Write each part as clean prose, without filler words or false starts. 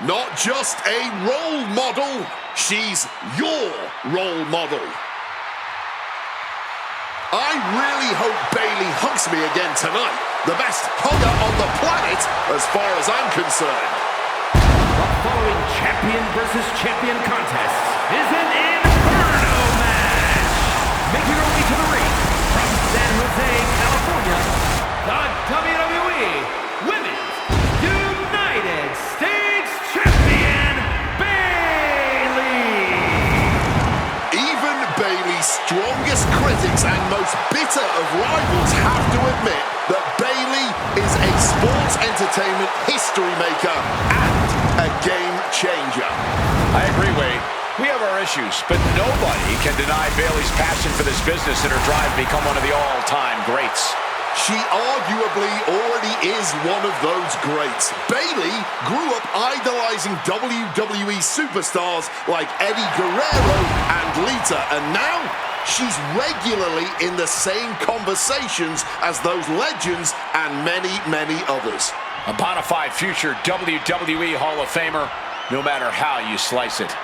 Not just a role model, she's your role model. I really hope BayLeY hugs me again tonight. The best hugger on the planet, as far as I'm concerned. The following champion versus champion contest is an Inferno match. Making her way to the ring from San Jose, California, the WWE Women's United States Champion, BayLeY. Even BayLeY's strongest critics and most bitter of rivals have to admit that BayLeY is a sports entertainment history maker and a game changer. I agree, Wade. We have our issues, but nobody can deny BayLeY's passion for this business and her drive to become one of the all-time greats. She arguably already is one of those greats. BayLeY grew up idolizing WWE superstars like Eddie Guerrero and Lita, and now she's regularly in the same conversations as those legends and many, many others. A bona fide future WWE Hall of Famer, no matter how you slice it.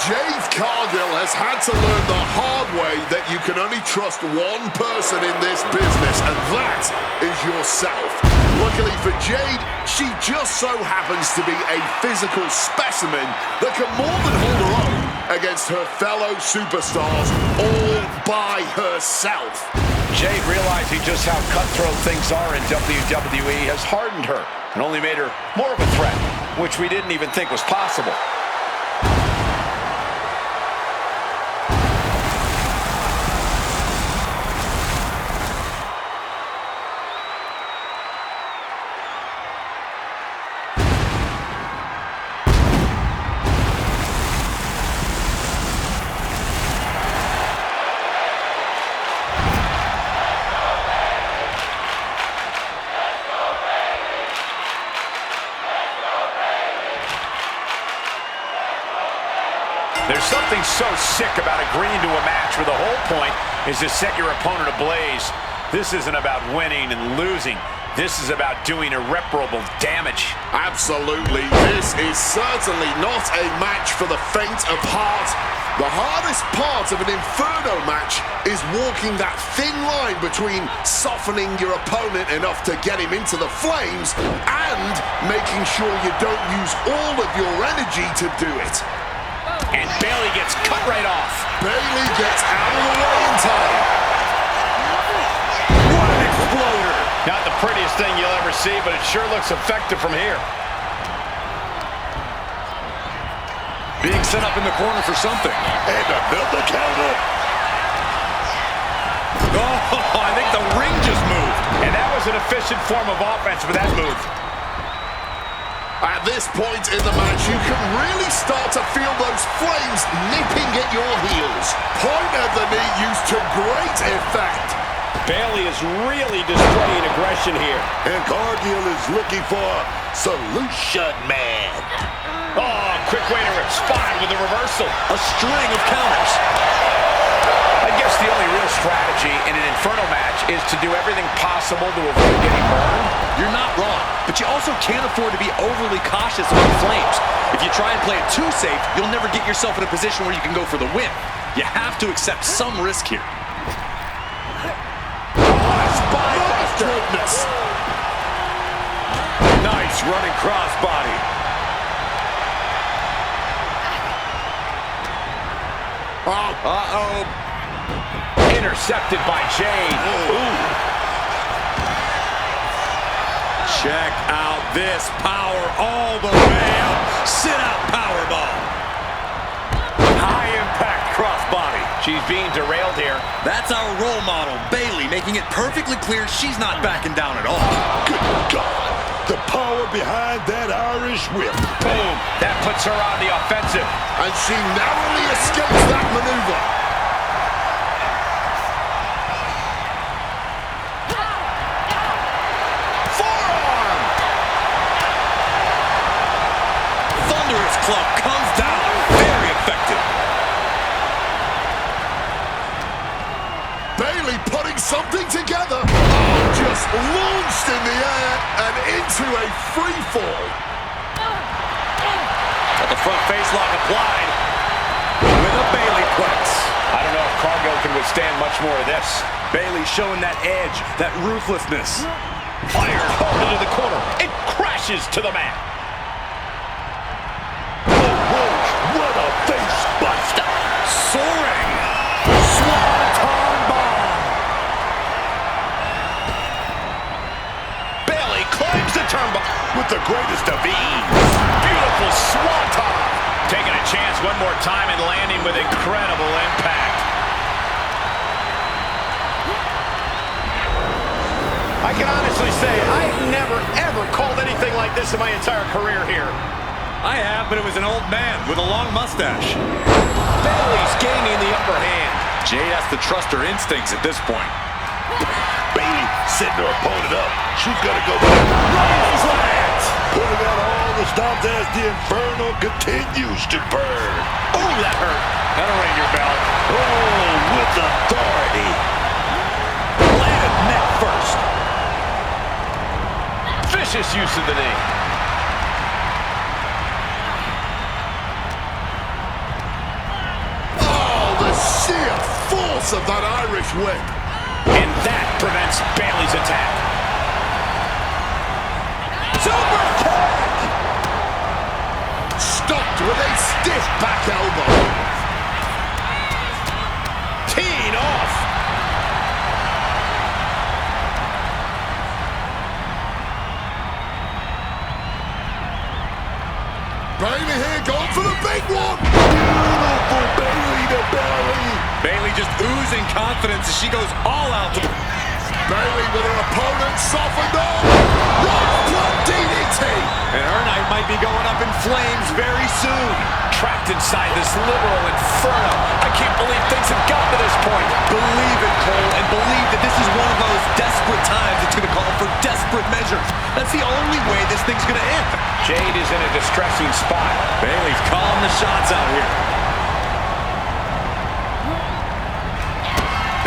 JaDe CaRGiLL has had to learn the hard way that you can only trust one person in this business, and that is yourself. Luckily for JaDe, she just so happens to be a physical specimen that can more than hold her own against her fellow superstars all by herself. JaDe realizing just how cutthroat things are in WWE has hardened her and only made her more of a threat, which we didn't even think was possible. There's something so sick about agreeing to a match where the whole point is to set your opponent ablaze. This isn't about winning and losing. This is about doing irreparable damage. Absolutely. This is certainly not a match for the faint of heart. The hardest part of an Inferno match is walking that thin line between softening your opponent enough to get him into the flames and making sure you don't use all of your energy to do it. And BayLeY gets cut right off. BayLeY gets out of the way in time. What an exploder. Not the prettiest thing you'll ever see, but it sure looks effective from here. Being set up in the corner for something. And another counter. Oh, I think the ring just moved. And that was an efficient form of offense with that move. At this point in the match, you can really start to feel those flames nipping at your heels. Point of the knee used to great effect. BayLeY is really displaying aggression here. And CaRGiLL is looking for Solution Man. Oh, quick way to respond with a reversal. A string of counters. I guess the only real strategy in an Inferno match is to do everything possible to avoid getting burned. You're not wrong, but you also can't afford to be overly cautious about the flames. If you try and play it too safe, you'll never get yourself in a position where you can go for the win. You have to accept some risk here. Goodness. Nice running crossbody. Uh-oh. Intercepted by JaDe. Ooh. Check out this power all the way up. Sit out powerbomb. High impact crossbody. She's being derailed here. That's our role model, BayLeY, making it perfectly clear she's not backing down at all. Good God. The power behind that Irish whip. Boom. That puts her on the offensive. And she narrowly escapes that maneuver. Forearm! Thunderous club comes down. Very effective. BayLeY putting something together. Oh, just launched in the air and into a free fall. Got the front face lock applied with a BayLeY plex. I don't know if CaRGiLL can withstand much more of this. BayLeY showing that edge, that ruthlessness. Fired hard into the corner. It crashes to the mat. Whoa, what a face buster. Soaring. Swanton bomb. BayLeY climbs the turnbuckle With the greatest of ease. Beautiful swanton. Taking a chance one more time and landing with incredible impact. I can honestly say I've never, ever called anything like this in my entire career here. I have, but it was an old man with a long mustache. BayLeY's gaining the upper hand. JaDe has to trust her instincts at this point. BayLeY setting her opponent up. She's gonna go with it. Right slams. Putting out all the stops as the Inferno continues to burn. Oh, that hurt. That'll ring your bell. Oh, with authority. Landed neck first. Vicious use of the knee. Oh, the sheer force of that Irish whip. And that prevents BayLeY's attack. Super kick! Stopped with a stiff back elbow. Teeing off. BayLeY here going for the big one. Beautiful BayLeY to belly. BayLeY just oozing confidence as she goes all out. BayLeY with her opponent softened up. Right front DDT. And her night might be going up in flames very soon. Trapped inside this literal inferno. I can't believe things have gotten to this point. Believe it, Cole, and believe that this is one of those desperate times that's going to call for desperate measures. That's the only way this thing's going to end. JaDe is in a distressing spot. BayLeY's calling the shots out here.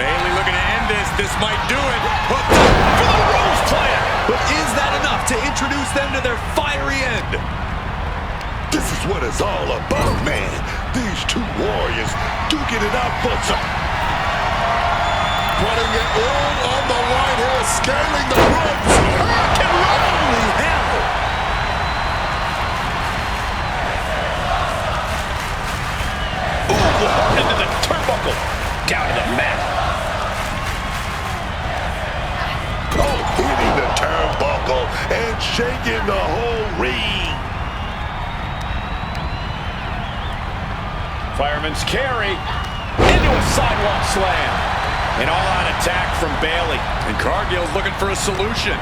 BayLeY looking to end this. This might do it. Hooked up for the Rose Plant. But is that enough to introduce them to their fiery end? This is what it's all about, man. These two warriors duking it out for some. Putting it all on the line here, scaling the ropes. Holy hell! Ooh, hard into the turnbuckle. Down to the mat. Oh, hitting the turnbuckle and shaking the whole ring. Fireman's carry into a sidewalk slam. An all-out attack from BayLeY. And CaRGiLL's looking for a solution.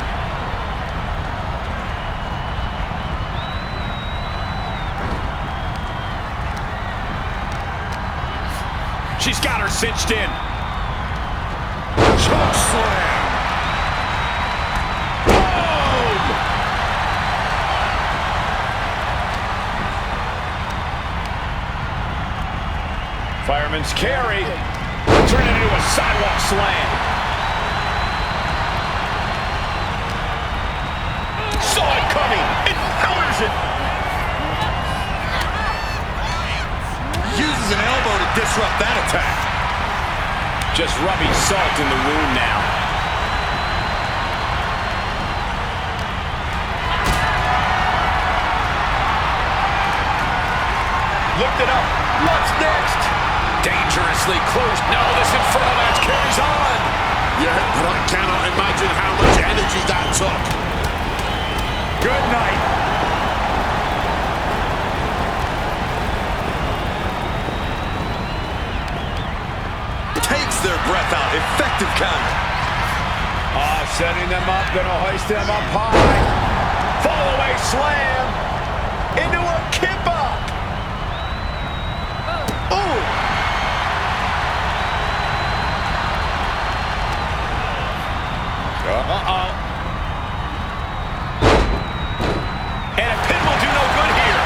She's got her cinched in. Choke slam. Boom! Fireman's carry. Turn it into a sidewalk slam. Saw it coming. It powers it. Uses an elbow to disrupt that attack. Just rubbing salt in the wound now. Looked it up. What's next? Dangerously close. No, this Inferno match carries on. Yeah, but I cannot imagine how much energy that took. Good night. their breath out. Effective counter. Setting them up, gonna hoist them up high. Fall away slam into a kip up. Ooh. Uh-oh. And a pin will do no good here.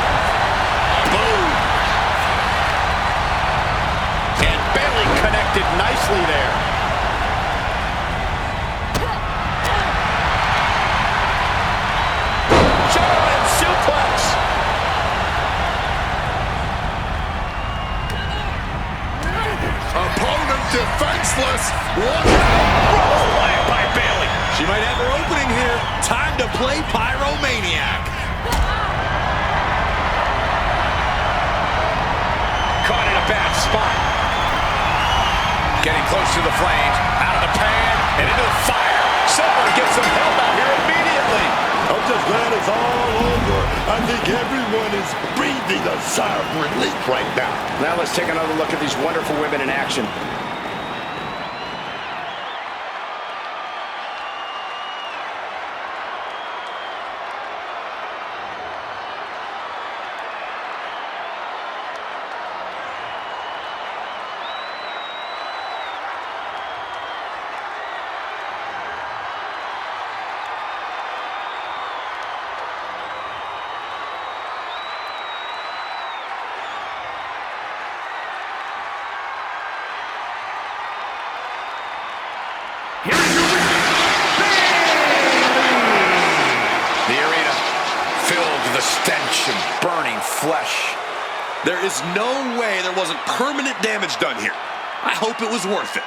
Boom. And BayLeY connected nicely there. German suplex. Opponent defenseless. Look out. Roll play by BayLeY. She might have her opening here. Time to play Pyromaniac. Caught in a bad spot. Getting close to the flames. Out of the pan and into the fire. Someone gets some help out here immediately. I'm just glad it's all over. I think everyone is breathing a sigh of relief right now. Now let's take another look at these wonderful women in action. Here's your winner, The arena filled with the stench of burning flesh. There is no way there wasn't permanent damage done here. I hope it was worth it.